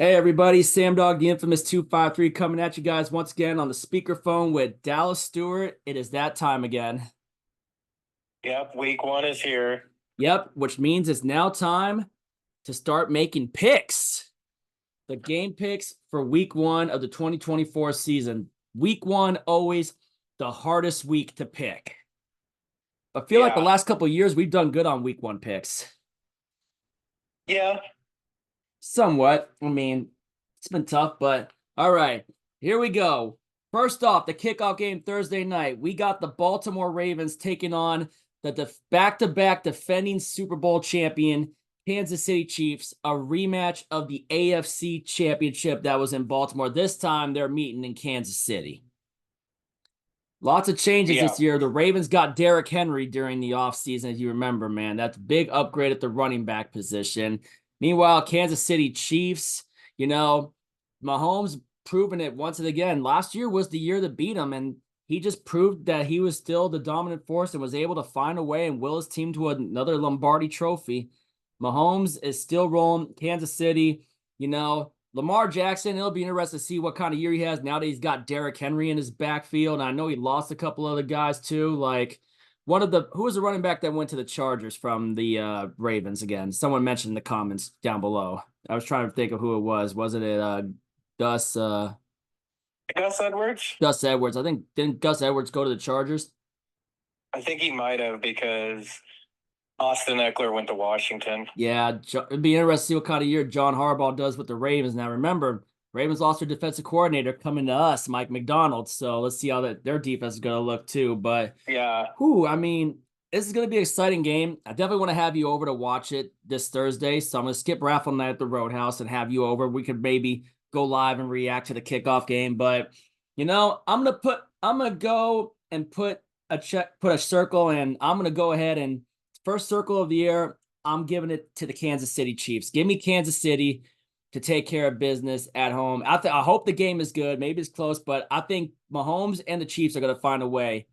Hey everybody, Sam Dog, the infamous 253, coming at you guys once again on the speakerphone with Dallas Stewart. It is that time again. Yep, week one is here. Yep, which means it's now time to start making picks. The game picks for week one of the 2024 season. Week one, always the hardest week to pick. I feel like the Yeah. last couple of years we've done good on week one picks. Yeah. Somewhat. I mean, it's been tough, but all right, here we go. First off, the kickoff game Thursday night. We got the Baltimore Ravens taking on the back-to-back defending Super Bowl champion Kansas City Chiefs, a rematch of the AFC Championship that was in Baltimore. This time they're meeting in Kansas City. Lots of changes Yeah. this year. The Ravens got Derrick Henry during the offseason, if you remember, man. That's a big upgrade at the running back position. Meanwhile, Kansas City Chiefs, Mahomes proving it once and again. Last year was the year to beat him, and he just proved that he was still the dominant force and was able to find a way and will his team to another Lombardi trophy. Mahomes is still rolling. Kansas City, Lamar Jackson, it'll be interesting to see what kind of year he has now that he's got Derrick Henry in his backfield. And I know he lost a couple other guys too. Like who was the running back that went to the Chargers from the Ravens again? Someone mentioned in the comments down below. I was trying to think of who it was. Wasn't it Gus Gus Edwards? Gus Edwards? I think didn't Gus Edwards go to the Chargers? I think he might have because Austin Eckler went to Washington. Yeah, it'd be interesting to see what kind of year John Harbaugh does with the Ravens. Now, remember, Ravens lost their defensive coordinator coming to us, Mike McDonald. So let's see how their defense is going to look too. But Yeah. I mean, this is going to be an exciting game. I definitely want to have you over to watch it this Thursday. So I'm going to skip raffle night at the Roadhouse and have you over. We could maybe go live and react to the kickoff game. But I'm gonna go and put a circle, and I'm gonna go ahead and first circle of the year, I'm giving it to the Kansas City Chiefs. Give me Kansas City to take care of business at home. I hope the game is good. Maybe it's close, but I think Mahomes and the Chiefs are going to find a way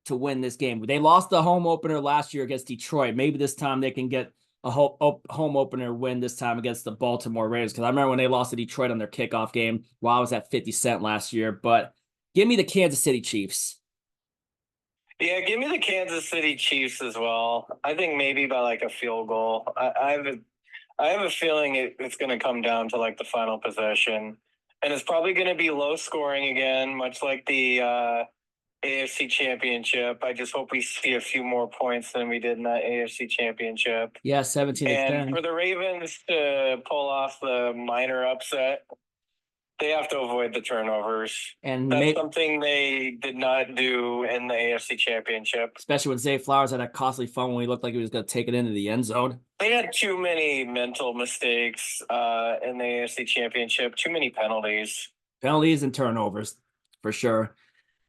to win this game. They lost the home opener last year against Detroit. Maybe this time they can get a home opener win this time against the Baltimore Ravens. Because I remember when they lost to Detroit on their kickoff game while I was at 50 Cent last year. But give me the Kansas City Chiefs. Yeah, give me the Kansas City Chiefs as well. I think maybe by like a field goal. I have a feeling it's going to come down to like the final possession, and it's probably going to be low scoring again, much like the AFC Championship. I just hope we see a few more points than we did in that AFC Championship. Yeah, 17 to And 10. for the Ravens to pull off the minor upset, they have to avoid the turnovers. And That's something they did not do in the AFC Championship. especially when Zay Flowers had a costly fumble when he looked like he was going to take it into the end zone. They had too many mental mistakes in the AFC Championship, too many penalties. Penalties and turnovers, for sure.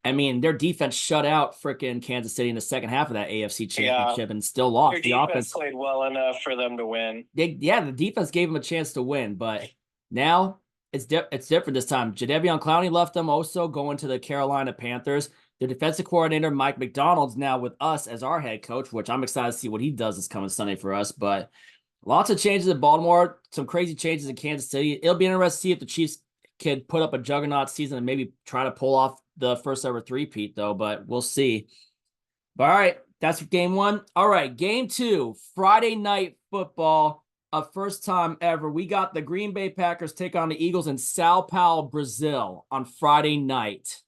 I mean, their defense shut out freaking Kansas City in the second half of that AFC Championship and still Their lost. The defense offense, played well enough for them to win. the defense gave them a chance to win, but now it's different this time. Jadeveon Clowney left them also going to the Carolina Panthers. Their defensive coordinator, Mike McDonald's now with us as our head coach, which I'm excited to see what he does this coming Sunday for us. But lots of changes in Baltimore, some crazy changes in Kansas City. It'll be interesting to see if the Chiefs can put up a juggernaut season and maybe try to pull off the first ever three-peat, though, but we'll see. But all right, that's game one. All right, game two, Friday night football, a first time ever. We got the Green Bay Packers take on the Eagles in Sao Paulo, Brazil on Friday night.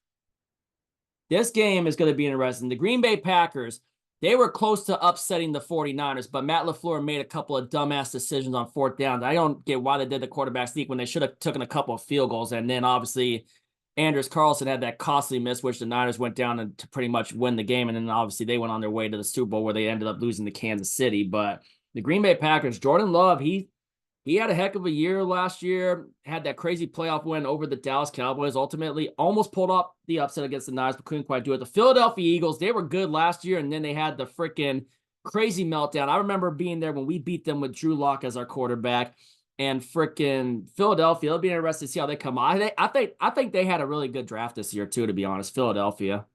This game is going to be interesting. The Green Bay Packers, they were close to upsetting the 49ers, but Matt LaFleur made a couple of dumbass decisions on fourth down. I don't get why they did the quarterback sneak when they should have taken a couple of field goals. And then obviously Anders Carlson had that costly miss, which the Niners went down to pretty much win the game. And then obviously they went on their way to the Super Bowl where they ended up losing to Kansas City. But the Green Bay Packers, Jordan Love, he had a heck of a year last year, had that crazy playoff win over the Dallas Cowboys, ultimately almost pulled off the upset against the Niners, but couldn't quite do it. The Philadelphia Eagles, they were good last year, and then they had the freaking crazy meltdown. I remember being there when we beat them with Drew Lock as our quarterback. And freaking Philadelphia, it'll be interesting to see how they come out. I think they had a really good draft this year too, to be honest. Philadelphia.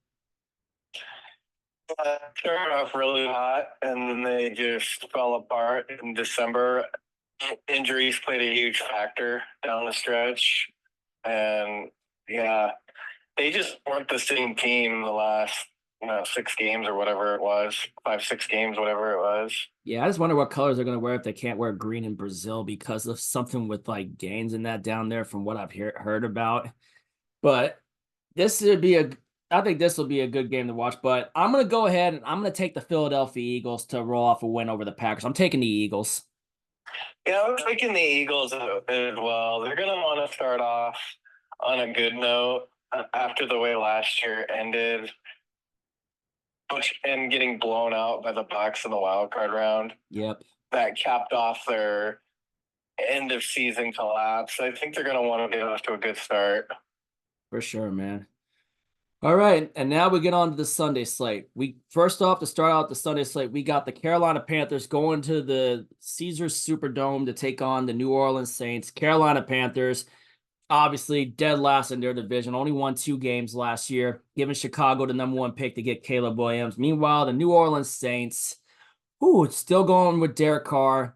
Started off really hot, and then they just fell apart in December. Injuries played a huge factor down the stretch, and yeah, they just weren't the same team the last 6 games or whatever it was, 5 6 games, whatever it was. Yeah, I just wonder what colors they're gonna wear if they can't wear green in Brazil because of something with like gains in that down there from what I've heard about. But this would be a I think this will be a good game to watch. But I'm gonna go ahead and I'm gonna take the Philadelphia Eagles to roll off a win over the Packers. I'm taking the Eagles. Yeah, I'm picking the Eagles as well. They're gonna want to start off on a good note after the way last year ended, and getting blown out by the Bucs in the wild card round. Yep. That capped off their end of season collapse. I think they're going to want to get off to a good start. For sure, man. All right, and now we get on to the Sunday slate. We first off to start out the Sunday slate, we got the Carolina Panthers going to the Caesars Superdome to take on the New Orleans Saints. Carolina Panthers, obviously dead last in their division, only won 2 games last year, giving Chicago the #1 pick to get Caleb Williams. Meanwhile, the New Orleans Saints, still going with Derek Carr,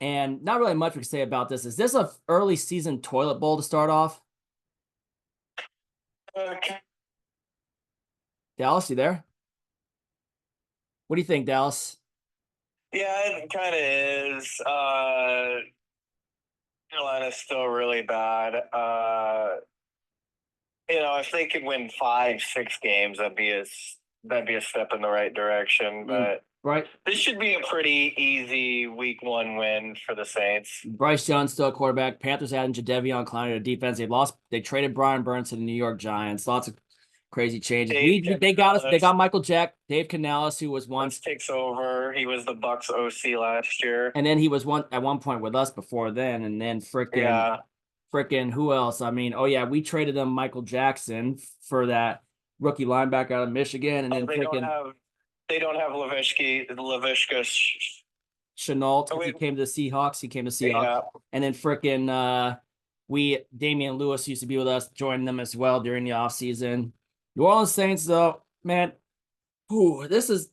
and not really much we can say about this. Is this a early season toilet bowl to start off? Okay. Dallas, you there? What do you think, Dallas? Yeah, it kind of is. Carolina's still really bad. If they could win 5 6 games, that'd be a step in the right direction. But Right. this should be a pretty easy week 1 win for the Saints. Bryce Young still a quarterback. Panthers adding Jadeveon Clowney to defense. They traded Brian Burns to the New York Giants. Lots of crazy changes. They got Michael Jack, Dave Canales, who was once takes over. He was the Bucs OC last year, and then he was at one point with us before then, and then frickin' who else? I mean, we traded them Michael Jackson for that rookie linebacker out of Michigan, and then they don't have Laviska Chenault. He came to the Seahawks. Yeah. And then frickin' Damian Lewis used to be with us, joined them as well during the offseason. New Orleans Saints, though, man, this is.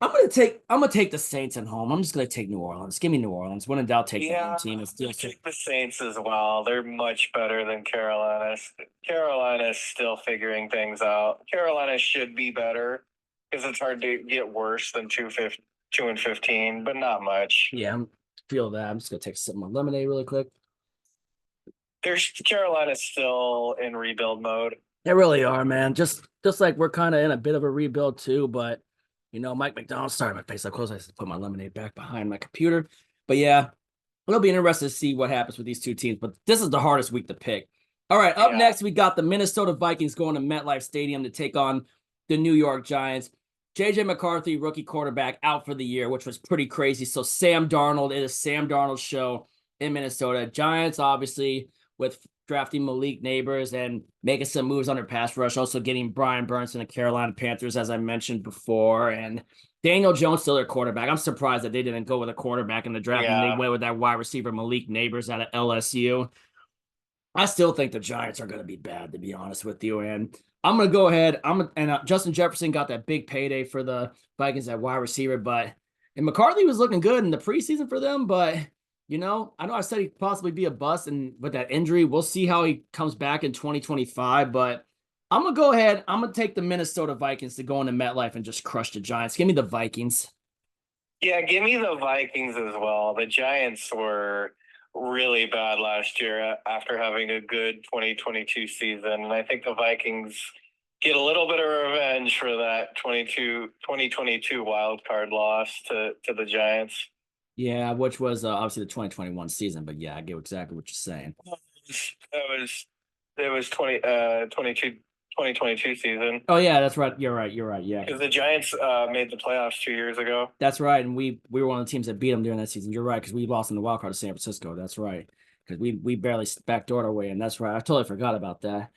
I'm gonna take the Saints at home. I'm just gonna take New Orleans. Give me New Orleans. When in doubt, take the home team. Take the Saints as well. They're much better than Carolina. Carolina's still figuring things out. Carolina should be better because it's hard to get worse than 2-15, but not much. Yeah, I feel that. I'm just gonna take some lemonade really quick. Carolina's still in rebuild mode. They really are, man. Just like we're kind of in a bit of a rebuild too, but Mike Macdonald. Sorry, my face up close. I have to put my lemonade back behind my computer. But yeah, it'll be interesting to see what happens with these two teams. But this is the hardest week to pick. All right, up next we got the Minnesota Vikings going to MetLife Stadium to take on the New York Giants. JJ McCarthy, rookie quarterback, out for the year, which was pretty crazy. So Sam Darnold, it is Sam Darnold's show in Minnesota. Giants, obviously, with drafting Malik Neighbors and making some moves on their pass rush, also getting Brian Burns and the Carolina Panthers, as I mentioned before, and Daniel Jones still their quarterback. I'm surprised that they didn't go with a quarterback in the draft and they went with that wide receiver Malik Neighbors out of LSU. I still think the Giants are going to be bad, to be honest with you, and I'm going to go ahead. Justin Jefferson got that big payday for the Vikings at wide receiver, and McCarthy was looking good in the preseason for them, but I know I said he'd possibly be a bust, and with that injury, we'll see how he comes back in 2025. But I'm going to go ahead. I'm going to take the Minnesota Vikings to go into MetLife and just crush the Giants. Give me the Vikings. Yeah, give me the Vikings as well. The Giants were really bad last year after having a good 2022 season. And I think the Vikings get a little bit of revenge for that 2022 wild card loss to the Giants. Yeah, which was obviously the 2021 season, but yeah, I get exactly what you're saying. It was 2022 season. Oh yeah, that's right. You're right. Yeah, because the Giants made the playoffs 2 years ago. That's right, and we were one of the teams that beat them during that season. You're right, because we lost in the wild card to San Francisco. That's right, because we barely backdoored our way in. That's right. I totally forgot about that.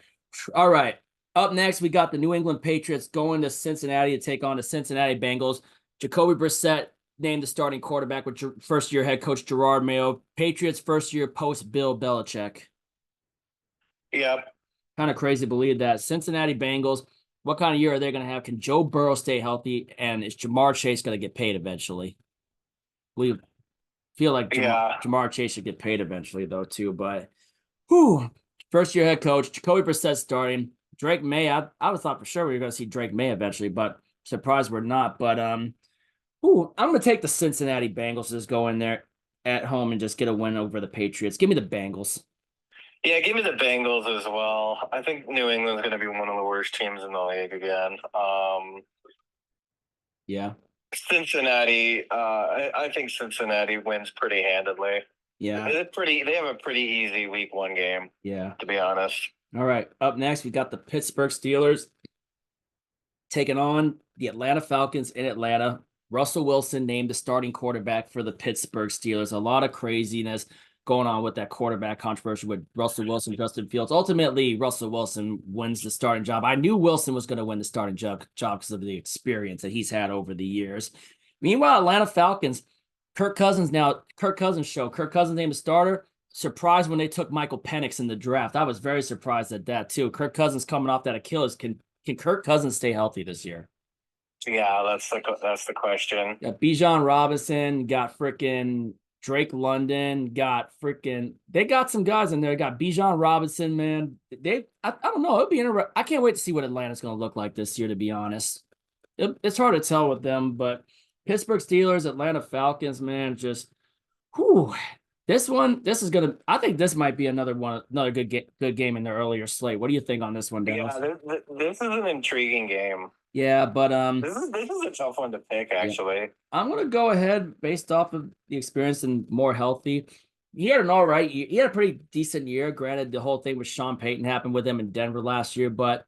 All right, up next we got the New England Patriots going to Cincinnati to take on the Cincinnati Bengals. Jacoby Brissett named the starting quarterback with first-year head coach Gerard Mayo. Patriots first-year post Bill Belichick. Yep. Kind of crazy to believe that. Cincinnati Bengals, what kind of year are they going to have? Can Joe Burrow stay healthy? And is Jamar Chase going to get paid eventually? Feel like Yeah. Jamar Chase should get paid eventually, though, too. But, whew, first year head coach, Jacoby Brissett starting. Drake May, I would have thought for sure we were going to see Drake May eventually, but surprised we're not. But, ooh, I'm going to take the Cincinnati Bengals, just go in there at home and just get a win over the Patriots. Give me the Bengals. Yeah, give me the Bengals as well. I think New England's going to be one of the worst teams in the league again. Yeah. Cincinnati, I think Cincinnati wins pretty handedly. Yeah. They have a pretty easy week 1 game. Yeah. To be honest. All right. Up next, we got the Pittsburgh Steelers taking on the Atlanta Falcons in Atlanta. Russell Wilson named the starting quarterback for the Pittsburgh Steelers. A lot of craziness going on with that quarterback controversy with Russell Wilson, Justin Fields. Ultimately, Russell Wilson wins the starting job. I knew Wilson was going to win the starting job because of the experience that he's had over the years. Meanwhile, Atlanta Falcons, Kirk Cousins show. Kirk Cousins named the starter. Surprised when they took Michael Penix in the draft. I was very surprised at that too. Kirk Cousins coming off that Achilles. Can Kirk Cousins stay healthy this year? Yeah, that's the question. Got Bijan Robinson, got freaking Drake London, they got some guys in there. Got Bijan Robinson, man. I don't know. It'll be interesting. I can't wait to see what Atlanta's going to look like this year, to be honest. It's hard to tell with them, but Pittsburgh Steelers, Atlanta Falcons, man, just whew. I think this might be another good game in the earlier slate. What do you think on this one, Dennis? Yeah, this is an intriguing game. Yeah, but this is a tough one to pick, actually. Yeah. I'm gonna go ahead based off of the experience and more healthy. He had an all right year. He had a pretty decent year. Granted, the whole thing with Sean Payton happened with him in Denver last year, but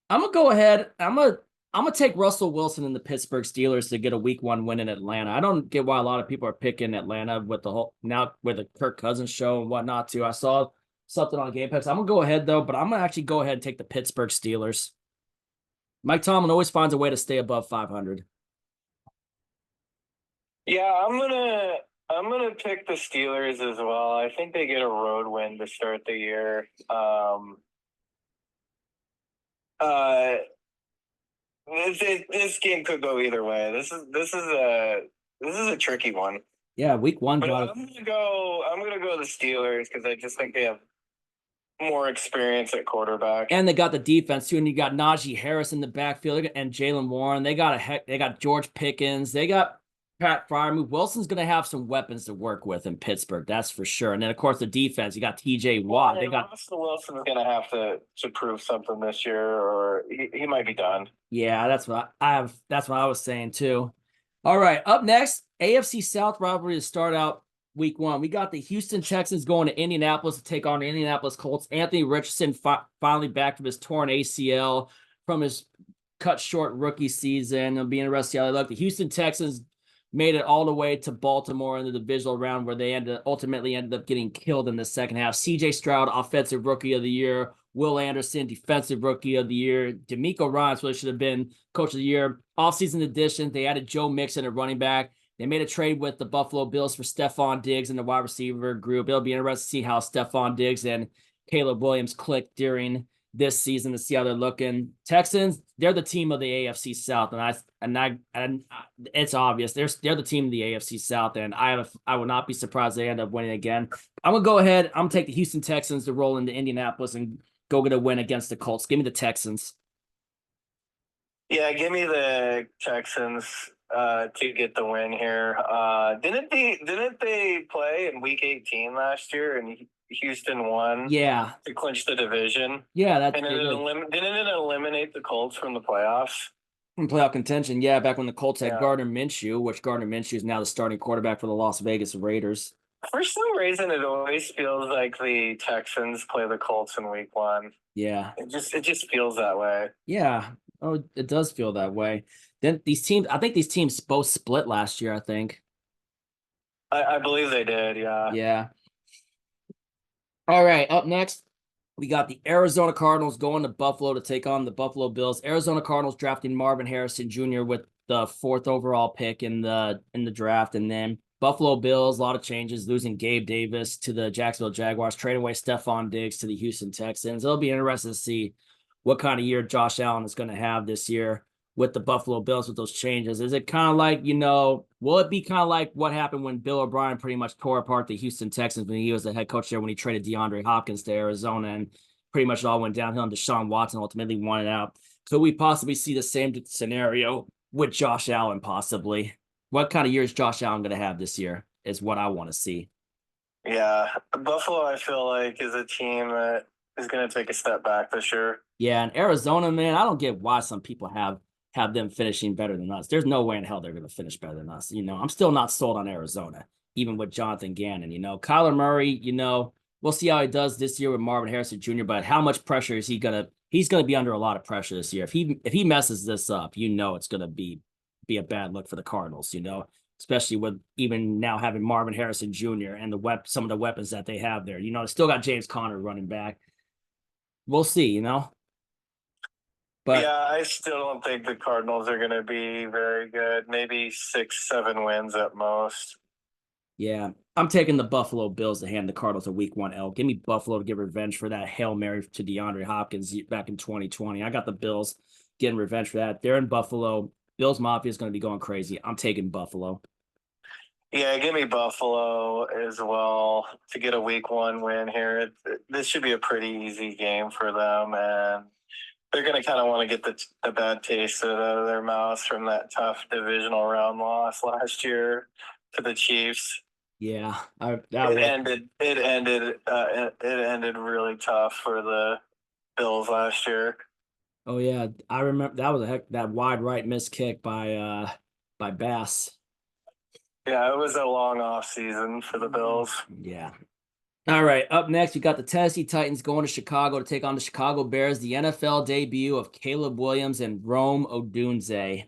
I'm gonna go ahead. I'm gonna take Russell Wilson and the Pittsburgh Steelers to get a week 1 win in Atlanta. I don't get why a lot of people are picking Atlanta with the Kirk Cousins show and whatnot too. I saw something on Game Pass. I'm gonna go ahead though, but I'm gonna actually go ahead and take the Pittsburgh Steelers. Mike Tomlin always finds a way to stay above 500. Yeah, I'm gonna pick the Steelers as well. I think they get a road win to start the year. This game could go either way. This is a tricky one. Yeah, week 1. But I'm gonna go the Steelers because I just think they have more experience at quarterback, and they got the defense too. And you got Najee Harris in the backfield and Jaylen Warren. They got George Pickens. They got Pat Freiermuth. Wilson's going to have some weapons to work with in Pittsburgh, that's for sure. And then of course the defense. You got T.J. Watt. They got Russell Wilson's going to have to prove something this year, or he might be done. Yeah, that's what I was saying too. All right, up next, AFC South rivalry to start out week 1. We got the Houston Texans going to Indianapolis to take on the Indianapolis Colts. Anthony Richardson finally back from his torn ACL from his cut short rookie season. It'll be interesting to see how they look. The Houston Texans made it all the way to Baltimore in the divisional round where they ultimately ended up getting killed in the second half. CJ Stroud, offensive rookie of the year. Will Anderson, defensive rookie of the year. DeMeco Ryans really should have been coach of the year. Offseason additions, they added Joe Mixon at running back. They made a trade with the Buffalo Bills for Stephon Diggs in the wide receiver group. It'll be interesting to see how Stephon Diggs and Caleb Williams click during this season to see how they're looking. Texans, they're the team of the AFC South, and it's obvious they're the team of the AFC South, and I would not be surprised they end up winning again. I'm gonna go ahead. I'm gonna take the Houston Texans to roll into Indianapolis and go get a win against the Colts. Give me the Texans. Yeah, give me the Texans to get the win here. Didn't they play in Week 18 last year and Houston won? Yeah, to clinch the division. Yeah, didn't it eliminate the Colts from the playoffs? From playoff contention, yeah. Back when the Colts had Gardner Minshew, which Gardner Minshew is now the starting quarterback for the Las Vegas Raiders. For some reason, it always feels like the Texans play the Colts in Week 1. Yeah, it just feels that way. Yeah. Oh, it does feel that way. Then I think these teams both split last year, I think. I believe they did, yeah. Yeah. All right, up next, we got the Arizona Cardinals going to Buffalo to take on the Buffalo Bills. Arizona Cardinals drafting Marvin Harrison Jr. with the 4th overall pick in the draft. And then Buffalo Bills, a lot of changes, losing Gabe Davis to the Jacksonville Jaguars, trading away Stephon Diggs to the Houston Texans. It'll be interesting to see what kind of year Josh Allen is going to have this year with the Buffalo Bills with those changes? Is it kind of like, you know, will it be kind of like what happened when Bill O'Brien pretty much tore apart the Houston Texans when he was the head coach there when he traded DeAndre Hopkins to Arizona and pretty much it all went downhill and Deshaun Watson ultimately won it out? Could we possibly see the same scenario with Josh Allen possibly? What kind of year is Josh Allen going to have this year is what I want to see. Yeah, Buffalo, I feel like, is a team that is going to take a step back this year. Yeah, and Arizona, man, I don't get why some people have them finishing better than us. There's no way in hell they're going to finish better than us. You know, I'm still not sold on Arizona, even with Jonathan Gannon. You know, Kyler Murray, you know, we'll see how he does this year with Marvin Harrison Jr., but how much pressure is he gonna he's gonna be under a lot of pressure this year. If he messes this up, you know it's gonna be a bad look for the Cardinals, you know, especially with even now having Marvin Harrison Jr. and some of the weapons that they have there. You know, they still got James Conner running back. We'll see, you know. But yeah, I still don't think the Cardinals are going to be very good. Maybe 6-7 wins at most. yeah, I'm taking the Buffalo Bills to hand the Cardinals a week 1 L. Give me Buffalo to get revenge for that Hail Mary to DeAndre Hopkins back in 2020. I got the Bills getting revenge for that. They're in Buffalo. Bills Mafia is going to be going crazy. I'm taking Buffalo. Yeah, give me Buffalo as well to get a week 1 win here. This should be a pretty easy game for them, and they're going to kind of want to get the bad taste out of their mouths from that tough divisional round loss last year to the Chiefs. Yeah, It ended really tough for the Bills last year. Oh yeah, I remember that was that wide right miss kick by Bass. Yeah, it was a long off season for the Bills. Yeah. All right, up next we got the Tennessee Titans going to Chicago to take on the Chicago Bears. The NFL debut of Caleb Williams and Rome Odunze,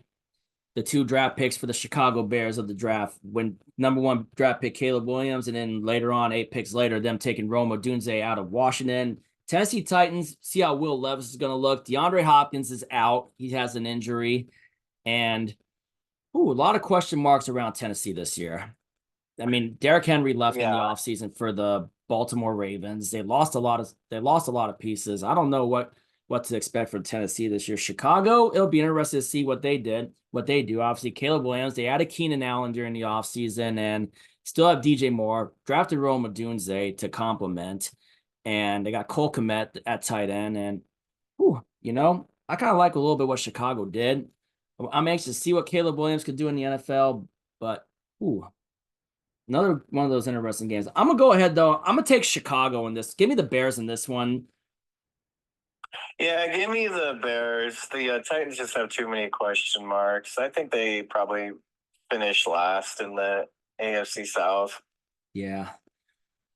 the 2 draft picks for the Chicago Bears of the draft. When number 1 draft pick Caleb Williams, and then later on 8 picks later, them taking Rome Odunze out of Washington. Tennessee Titans, see how Will Levis is going to look. DeAndre Hopkins is out. He has an injury. And a lot of question marks around Tennessee this year. I mean, Derrick Henry left in the offseason for the Baltimore Ravens. They lost a lot of pieces. I don't know what to expect from Tennessee this year. Chicago, it'll be interesting to see what they do. Obviously, Caleb Williams, they added Keenan Allen during the offseason and still have DJ Moore, drafted Rome Odunze to complement. And they got Cole Kmet at tight end. And, you know, I kind of like a little bit what Chicago did. I'm anxious to see what Caleb Williams could do in the NFL. But, another one of those interesting games. I'm going to go ahead, though. I'm going to take Chicago in this. Give me the Bears in this one. Yeah, give me the Bears. The Titans just have too many question marks. I think they probably finish last in the AFC South. Yeah.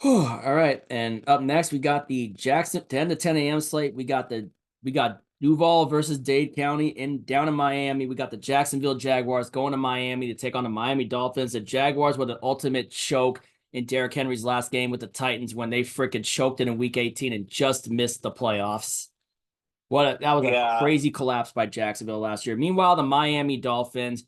All right. And up next, we got the Jackson 10 to 10 a.m. slate. We got Duval versus Dade County down in Miami. We got the Jacksonville Jaguars going to Miami to take on the Miami Dolphins. The Jaguars with an ultimate choke in Derrick Henry's last game with the Titans when they freaking choked it in week 18 and just missed the playoffs. That was a crazy collapse by Jacksonville last year. Meanwhile, the Miami Dolphins,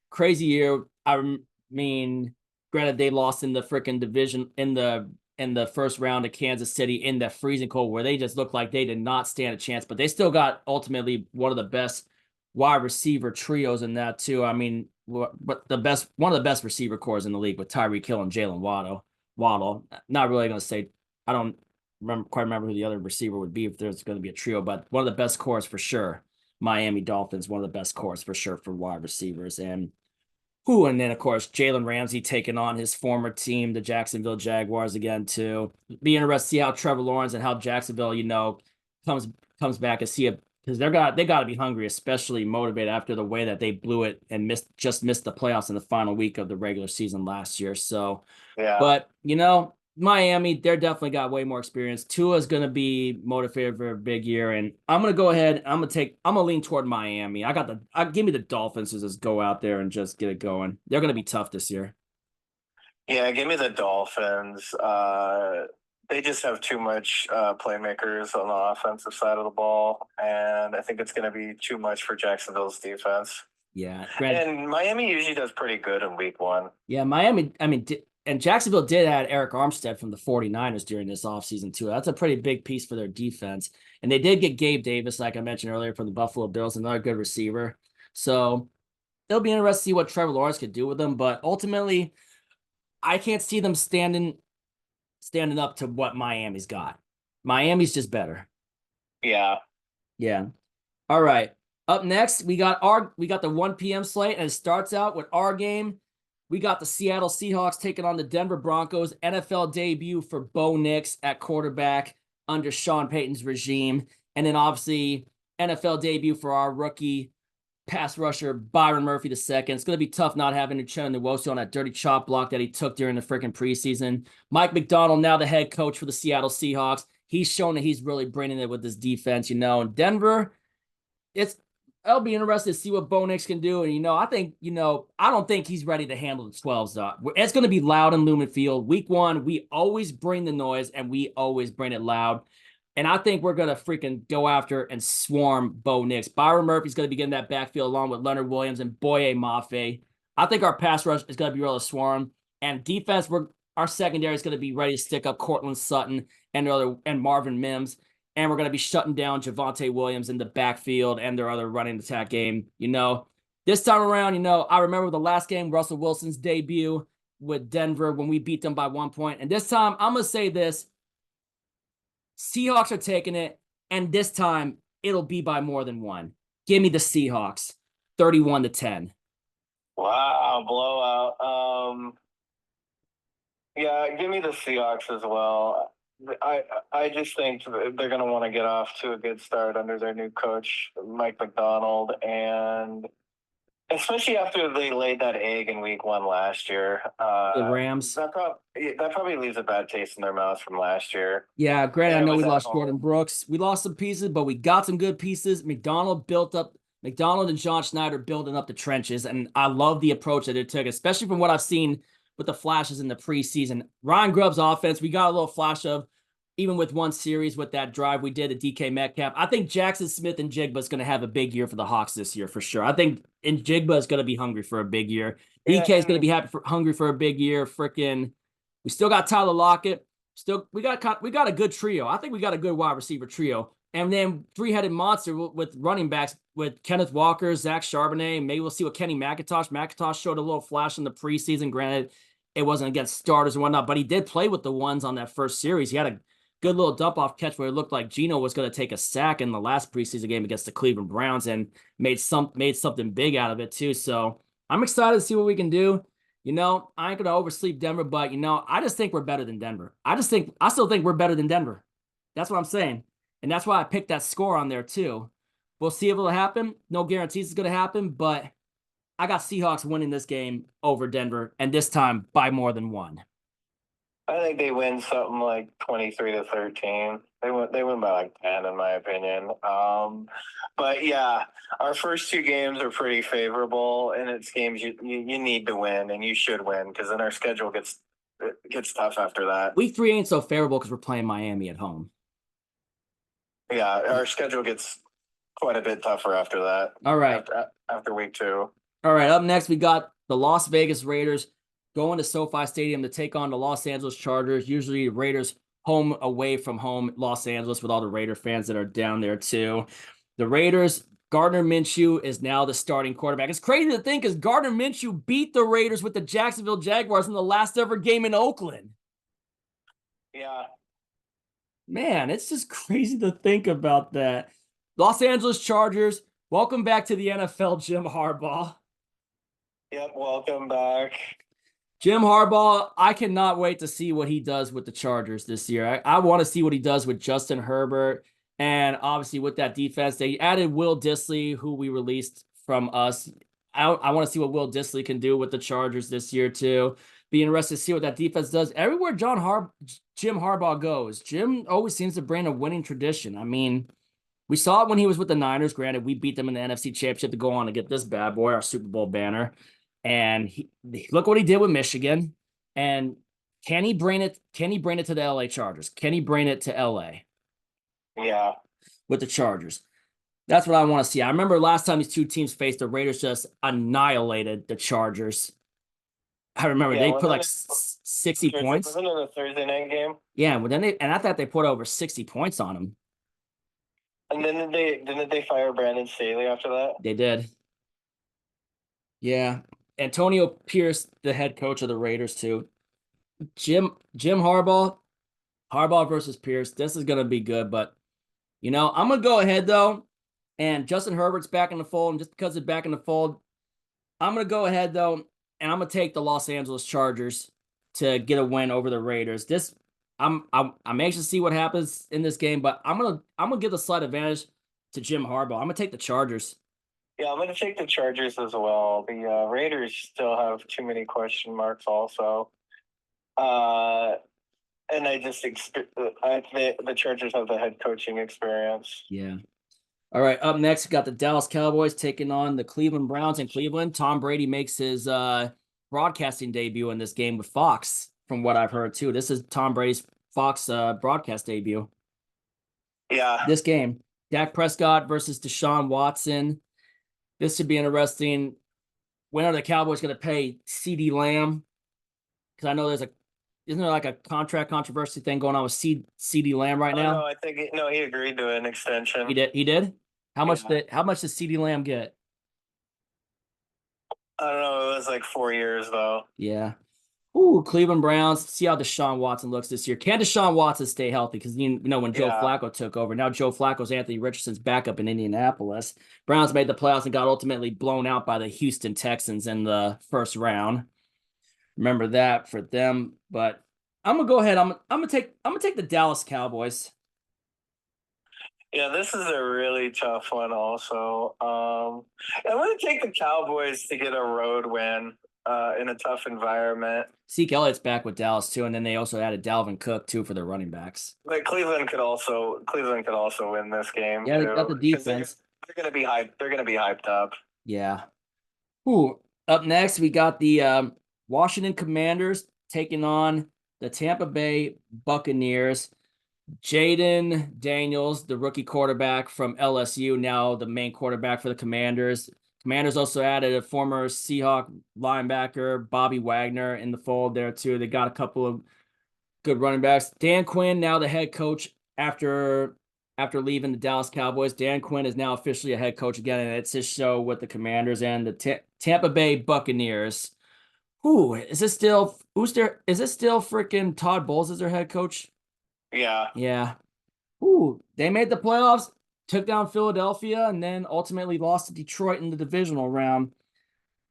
crazy year. I mean, granted, they lost in the freaking division in the first round to Kansas City in the freezing cold where they just looked like they did not stand a chance, but they still got ultimately one of the best wide receiver trios in that too. I mean, one of the best receiver cores in the league with Tyreek Hill and Jalen Waddle. Not really going to say, I don't quite remember who the other receiver would be if there's going to be a trio, but one of the best cores for sure. Miami Dolphins, one of the best cores for sure for wide receivers. And then, of course, Jalen Ramsey taking on his former team, the Jacksonville Jaguars, again, too. Be interested to see how Trevor Lawrence and how Jacksonville, comes back and see it, because they got to be hungry, especially motivated after the way that they blew it and missed the playoffs in the final week of the regular season last year. So, yeah. But, Miami, they're definitely got way more experience. Tua's going to be motivated for a big year, and I'm going to go ahead. I'm going to lean toward Miami. Give me the Dolphins to just go out there and just get it going. They're going to be tough this year. Yeah, give me the Dolphins. They just have too much playmakers on the offensive side of the ball, and I think it's going to be too much for Jacksonville's defense. Yeah. And Miami usually does pretty good in week 1. Yeah, Miami, and Jacksonville did add Eric Armstead from the 49ers during this offseason, too. That's a pretty big piece for their defense. And they did get Gabe Davis, like I mentioned earlier, from the Buffalo Bills, another good receiver. So it'll be interesting to see what Trevor Lawrence could do with them. But ultimately, I can't see them standing up to what Miami's got. Miami's just better. Yeah. Yeah. All right. Up next, we got the 1 p.m. slate, and it starts out with our game. We got the Seattle Seahawks taking on the Denver Broncos. NFL debut for Bo Nix at quarterback under Sean Payton's regime. And then obviously NFL debut for our rookie pass rusher Byron Murphy II. It's going to be tough not having Uchenna Nwosu on that dirty chop block that he took during the freaking preseason. Mike Macdonald, now the head coach for the Seattle Seahawks. He's shown that he's really bringing it with this defense, And Denver, it'll be interesting to see what Bo Nix can do. And, I don't think he's ready to handle the 12s. It's going to be loud in Lumen Field. Week 1, we always bring the noise and we always bring it loud. And I think we're going to freaking go after and swarm Bo Nix. Byron Murphy's going to be getting that backfield along with Leonard Williams and Boye Mafe. I think our pass rush is going to be real to swarm. And defense, our secondary is going to be ready to stick up Cortland Sutton and Marvin Mims. And we're going to be shutting down Javonte Williams in the backfield and their other running attack game. This time around, I remember the last game, Russell Wilson's debut with Denver when we beat them by 1 point. And this time, I'm going to say this. Seahawks are taking it, and this time it'll be by more than 1. Give me the Seahawks, 31-10. Wow, blowout. Yeah, give me the Seahawks as well. I just think they're going to want to get off to a good start under their new coach, Mike Macdonald, and especially after they laid that egg in week 1 last year. The Rams. That probably leaves a bad taste in their mouth from last year. Yeah, granted, I know we lost Jordan Brooks. We lost some pieces, but we got some good pieces. Macdonald and John Schneider building up the trenches, and I love the approach that it took, especially from what I've seen with the flashes in the preseason. Ryan Grubb's offense, we got a little flash of, even with one series with that drive we did at DK Metcalf. I think Jackson Smith and Jigba is going to have a big year for the Hawks this year for sure. I think Jigba is going to be hungry for a big year. DK is going to be hungry for a big year. We still got Tyler Lockett. We got a good trio. I think we got a good wide receiver trio. And then 3-headed monster with running backs with Kenneth Walker, Zach Charbonnet. Maybe we'll see what Kenny McIntosh. McIntosh showed a little flash in the preseason. Granted, it wasn't against starters and whatnot, but he did play with the ones on that first series. He had a good little dump-off catch where it looked like Geno was going to take a sack in the last preseason game against the Cleveland Browns and made something big out of it too. So I'm excited to see what we can do. I ain't going to oversleep Denver, but, I just think we're better than Denver. I still think we're better than Denver. That's what I'm saying. And that's why I picked that score on there too. We'll see if it'll happen. No guarantees it's going to happen, but I got Seahawks winning this game over Denver, and this time by more than 1. I think they win something like 23-13. They win by like 10, in my opinion. But yeah, our first 2 games are pretty favorable, and it's games you need to win, and you should win because then our schedule gets tough after that. Week 3 ain't so favorable because we're playing Miami at home. Yeah, our schedule gets quite a bit tougher after that. All right. After week 2. All right, up next we got the Las Vegas Raiders going to SoFi Stadium to take on the Los Angeles Chargers. Usually Raiders home away from home, Los Angeles, with all the Raider fans that are down there too. The Raiders, Gardner Minshew is now the starting quarterback. It's crazy to think because Gardner Minshew beat the Raiders with the Jacksonville Jaguars in the last ever game in Oakland. Yeah. Man, it's just crazy to think about that. Los Angeles Chargers, welcome back to the NFL, Jim Harbaugh. Yep, welcome back. Jim Harbaugh, I cannot wait to see what he does with the Chargers this year. I want to see what he does with Justin Herbert, and obviously with that defense. They added Will Dissly, who we released from us. I want to see what Will Dissly can do with the Chargers this year too. Be interested to see what that defense does. Everywhere Jim Harbaugh goes, Jim always seems to bring a winning tradition. I mean, we saw it when he was with the Niners. Granted, we beat them in the NFC Championship to go on to get this bad boy, our Super Bowl banner. And look what he did with Michigan. And can he bring it to the LA Chargers? Can he bring it to LA? Yeah. With the Chargers. That's what I want to see. I remember last time these two teams faced, the Raiders just annihilated the Chargers. I remember they put like 60 points. Wasn't it a Thursday night game? Yeah, well, and I thought they put over 60 points on them. And then didn't they fire Brandon Staley after that? They did. Yeah. Antonio Pierce, the head coach of the Raiders, too. Jim Harbaugh versus Pierce. This is gonna be good, but I'm gonna go ahead though. And Justin Herbert's back in the fold, and just because it's back in the fold, I'm gonna go ahead though, and I'm gonna take the Los Angeles Chargers to get a win over the Raiders. I'm anxious to see what happens in this game, but I'm gonna give the slight advantage to Jim Harbaugh. I'm gonna take the Chargers. Yeah, I'm going to take the Chargers as well. The Raiders still have too many question marks, also. And the Chargers have the head coaching experience. Yeah. All right, up next, we got the Dallas Cowboys taking on the Cleveland Browns in Cleveland. Tom Brady makes his broadcasting debut in this game with Fox, from what I've heard, too. This is Tom Brady's Fox broadcast debut. Yeah. This game, Dak Prescott versus Deshaun Watson. This should be interesting. When are the Cowboys going to pay CeeDee Lamb? Because I know isn't there like a contract controversy thing going on with CeeDee Lamb right now? No, I think he agreed to an extension. He did. How much does CeeDee Lamb get? I don't know. It was like 4 years though. Yeah. Ooh, Cleveland Browns. See how Deshaun Watson looks this year. Can Deshaun Watson stay healthy? Because when Joe Flacco took over, now Joe Flacco's Anthony Richardson's backup in Indianapolis. Browns made the playoffs and got ultimately blown out by the Houston Texans in the first round. Remember that for them. But I'm gonna go ahead. I'm gonna take the Dallas Cowboys. Yeah, this is a really tough one. Also, I'm gonna take the Cowboys to get a road win in a tough environment. Zeke Elliott's back with Dallas too, and then they also added Dalvin Cook too for their running backs. But Cleveland could also win this game. Yeah, they too, got the defense. They're gonna be hyped. They're gonna be hyped up. Yeah. Ooh. Up next, we got the Washington Commanders taking on the Tampa Bay Buccaneers. Jaden Daniels, the rookie quarterback from LSU, now the main quarterback for the Commanders. Commanders also added a former Seahawk linebacker, Bobby Wagner, in the fold there too. They got a couple of good running backs. Dan Quinn, now the head coach after leaving the Dallas Cowboys. Dan Quinn is now officially a head coach again, and it's his show with the Commanders and the Tampa Bay Buccaneers. Is this still freaking Todd Bowles as their head coach? Yeah. Yeah. They made the playoffs, took down Philadelphia, and then ultimately lost to Detroit in the divisional round.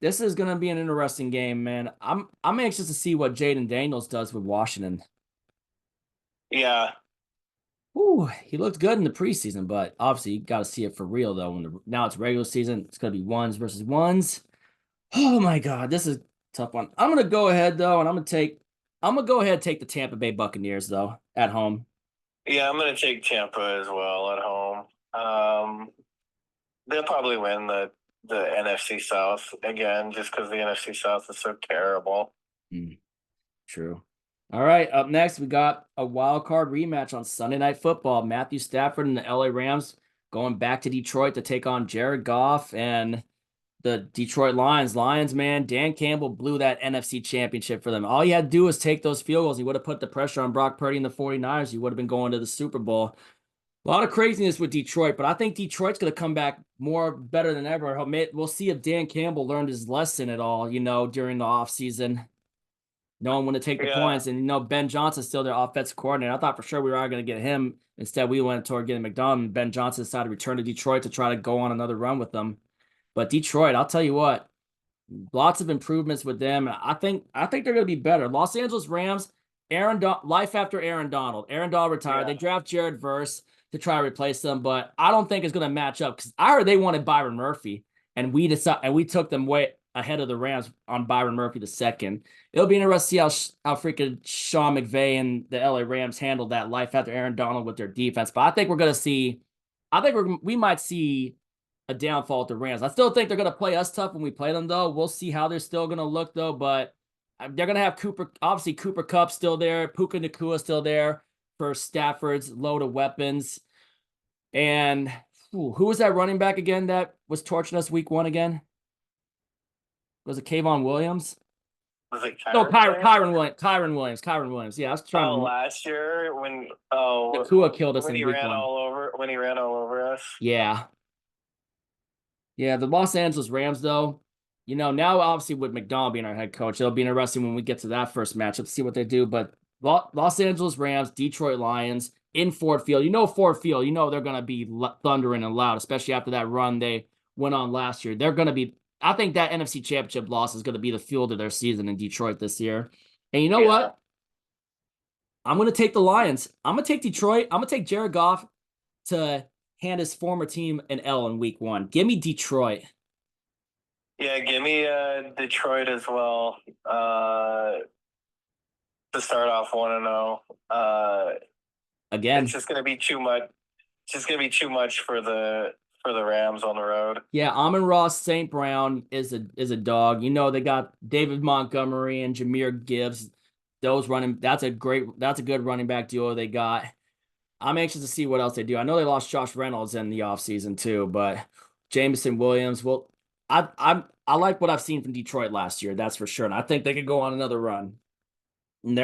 This is going to be an interesting game, man. I'm anxious to see what Jaden Daniels does with Washington. Yeah. He looked good in the preseason, but obviously you got to see it for real though. Now it's regular season, it's going to be ones versus ones. Oh my God, this is a tough one. I'm going to go ahead though, and I'm going to go ahead and take the Tampa Bay Buccaneers though at home. Yeah, I'm going to take Tampa as well at home. They'll probably win the NFC South again, just because the NFC South is so terrible. True. All right, up next, we got a wild card rematch on Sunday Night Football. Matthew Stafford and the LA Rams going back to Detroit to take on Jared Goff and the Detroit Lions. Lions, man, Dan Campbell blew that NFC championship for them. All you had to do was take those field goals. He would have put the pressure on Brock Purdy and the 49ers. You would have been going to the Super Bowl. A lot of craziness with Detroit, but I think Detroit's going to come back better than ever. We'll see if Dan Campbell learned his lesson at all, during the offseason. Knowing when to take the points. And, Ben Johnson's still their offensive coordinator. I thought for sure we were going to get him. Instead, we went toward getting McDonald. Ben Johnson decided to return to Detroit to try to go on another run with them. But Detroit, I'll tell you what, lots of improvements with them. I think they're going to be better. Los Angeles Rams, life after Aaron Donald. Aaron Donald retired. Yeah. They draft Jared Verse to try to replace them, but I don't think it's going to match up because I heard they wanted Byron Murphy, and we took them way ahead of the Rams on Byron Murphy the second. It'll be interesting to see how freaking Sean McVay and the LA Rams handled that life after Aaron Donald with their defense. But I think we might see a downfall at the Rams. I still think they're going to play us tough when we play them, though. We'll see how they're still going to look, though. But they're going to have Cooper Kupp still there, Puka Nacua still there for Stafford's load of weapons. And who was that running back again that was torching us week 1 again? Was it Kayvon Williams? Was it Kyron Williams. Yeah, I was trying last year when Nacua killed us when he ran all over us. Yeah. Yeah, the Los Angeles Rams, though, Now obviously with McDonald being our head coach, it'll be interesting when we get to that first matchup to see what they do. But Los Angeles Rams, Detroit Lions in Ford Field. Ford Field, they're going to be thundering and loud, especially after that run they went on last year. They're going to be, I think that NFC Championship loss is going to be the fuel to their season in Detroit this year. And you know what? I'm going to take the Lions. I'm going to take Detroit. I'm going to take Jared Goff to hand his former team an L in week 1. Give me Detroit. Yeah, give me Detroit as well. To start off 1-0. Again, it's just going to be too much. It's just going to be too much for the Rams on the road. Yeah, Amon-Ra St. Brown is a dog. They got David Montgomery and Jahmyr Gibbs. That's a good running back duo they got. I'm anxious to see what else they do. I know they lost Josh Reynolds in the offseason too, but Jameson Williams, well, I like what I've seen from Detroit last year, that's for sure. And I think they could go on another run. And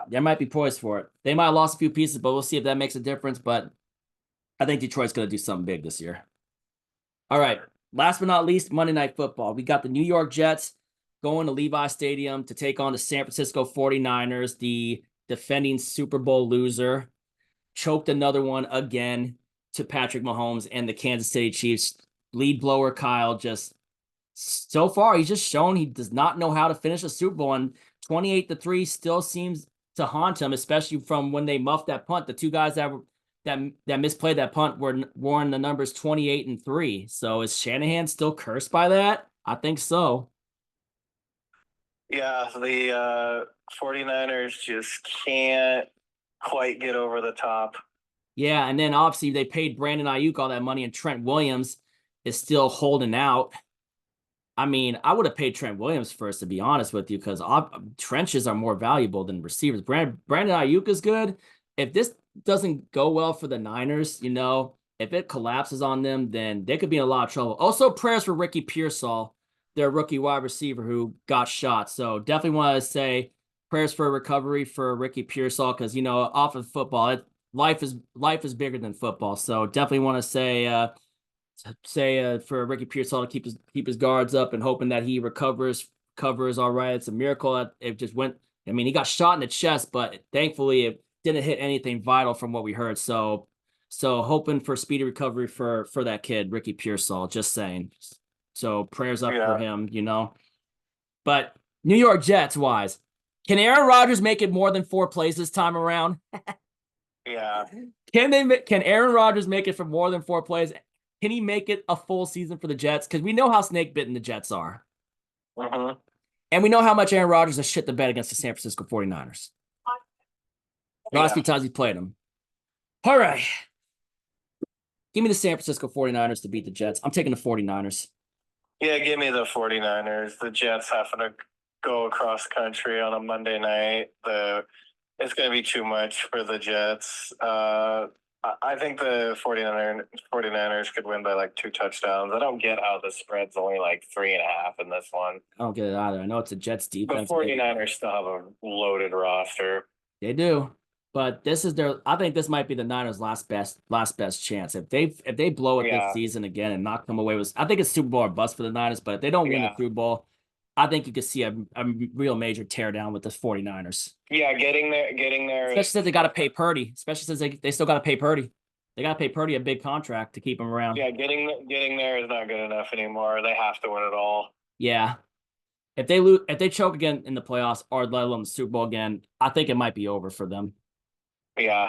they might be poised for it. They might have lost a few pieces, but we'll see if that makes a difference. But I think Detroit's going to do something big this year. All right. Last but not least, Monday Night Football. We got the New York Jets going to Levi Stadium to take on the San Francisco 49ers, the defending Super Bowl loser. Choked another one again to Patrick Mahomes and the Kansas City Chiefs. Lead blower Kyle just so far, he's just shown he does not know how to finish a Super Bowl. And 28-3 still seems to haunt him, especially from when they muffed that punt. The two guys that misplayed that punt were in the numbers 28 and 3. So is Shanahan still cursed by that? I think so. Yeah, the 49ers just can't quite get over the top. Yeah, and then obviously they paid Brandon Ayuk all that money, and Trent Williams is still holding out. I mean, I would have paid Trent Williams first, to be honest with you, because trenches are more valuable than receivers. Brandon Ayuk is good. If this doesn't go well for the Niners, if it collapses on them, then they could be in a lot of trouble. Also, prayers for Ricky Pearsall, their rookie wide receiver who got shot. So definitely want to say prayers for recovery for Ricky Pearsall, because off of football, life is bigger than football. So definitely want to say for Ricky Pearsall to keep his guards up and hoping that he recovers all right. It's a miracle that it just went. I mean, he got shot in the chest, but thankfully it didn't hit anything vital from what we heard. So hoping for speedy recovery for that kid, Ricky Pearsall. Just saying. So prayers up for him, But New York Jets wise, can Aaron Rodgers make it more than 4 plays this time around? Yeah. Can Aaron Rodgers make it for more than 4 plays? Can he make it a full season for the Jets? Because we know how snake-bitten the Jets are. Mm-hmm. And we know how much Aaron Rodgers has shit the bed against the San Francisco 49ers. The last few times he played them. All right. Give me the San Francisco 49ers to beat the Jets. I'm taking the 49ers. Yeah, give me the 49ers. The Jets having to go across country on a Monday night. It's going to be too much for the Jets. I think the 49ers could win by like 2 touchdowns. I don't get how the spread's only like 3.5 in this one. I don't get it either. I know it's a Jets defense. The 49ers still have a loaded roster. They do. But I think this might be the Niners' last best chance. If they blow it this season again and not come away with, I think it's Super Bowl or bust for the Niners, but if they don't win the Super Bowl, I think you could see a real major teardown with the 49ers. Yeah, getting there. Especially since they got to pay Purdy. Especially since they still got to pay Purdy. They got to pay Purdy a big contract to keep him around. Yeah, getting there is not good enough anymore. They have to win it all. Yeah. If they choke again in the playoffs or let alone the Super Bowl again, I think it might be over for them. Yeah.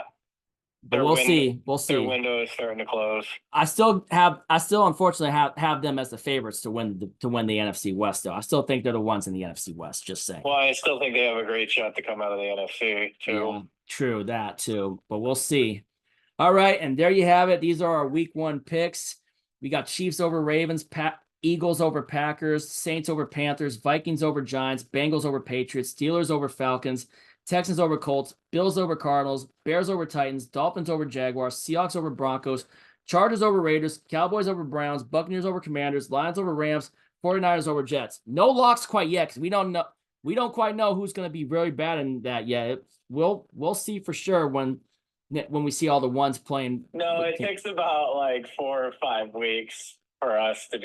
But we'll see. Their window is starting to close. I still unfortunately have them as the favorites to win the NFC West, though. I still think they're the ones in the NFC West, just saying. Well, I still think they have a great shot to come out of the NFC too. Yeah, true, that too. But we'll see. All right, and there you have it. These are our week 1 picks. We got Chiefs over Ravens, Eagles over Packers, Saints over Panthers, Vikings over Giants, Bengals over Patriots, Steelers over Falcons, Texans over Colts, Bills over Cardinals, Bears over Titans, Dolphins over Jaguars, Seahawks over Broncos, Chargers over Raiders, Cowboys over Browns, Buccaneers over Commanders, Lions over Rams, 49ers over Jets. No locks quite yet because we don't quite know who's going to be very bad in that yet. We'll see for sure when we see all the ones playing. No, it takes about like 4 or 5 weeks for us to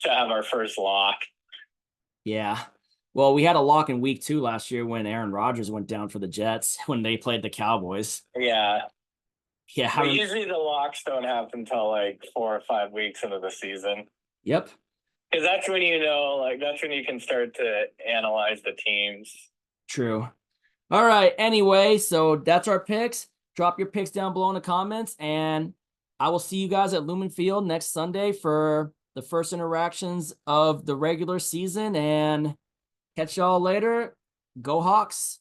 to have our first lock. Yeah. Well, we had a lock in week 2 last year when Aaron Rodgers went down for the Jets when they played the Cowboys. Yeah. Yeah. But usually the locks don't happen until like 4 or 5 weeks into the season. Yep. Because that's when you know, like, that's when you can start to analyze the teams. True. All right. Anyway, so that's our picks. Drop your picks down below in the comments, and I will see you guys at Lumen Field next Sunday for the first interactions of the regular season. And catch y'all later. Go Hawks.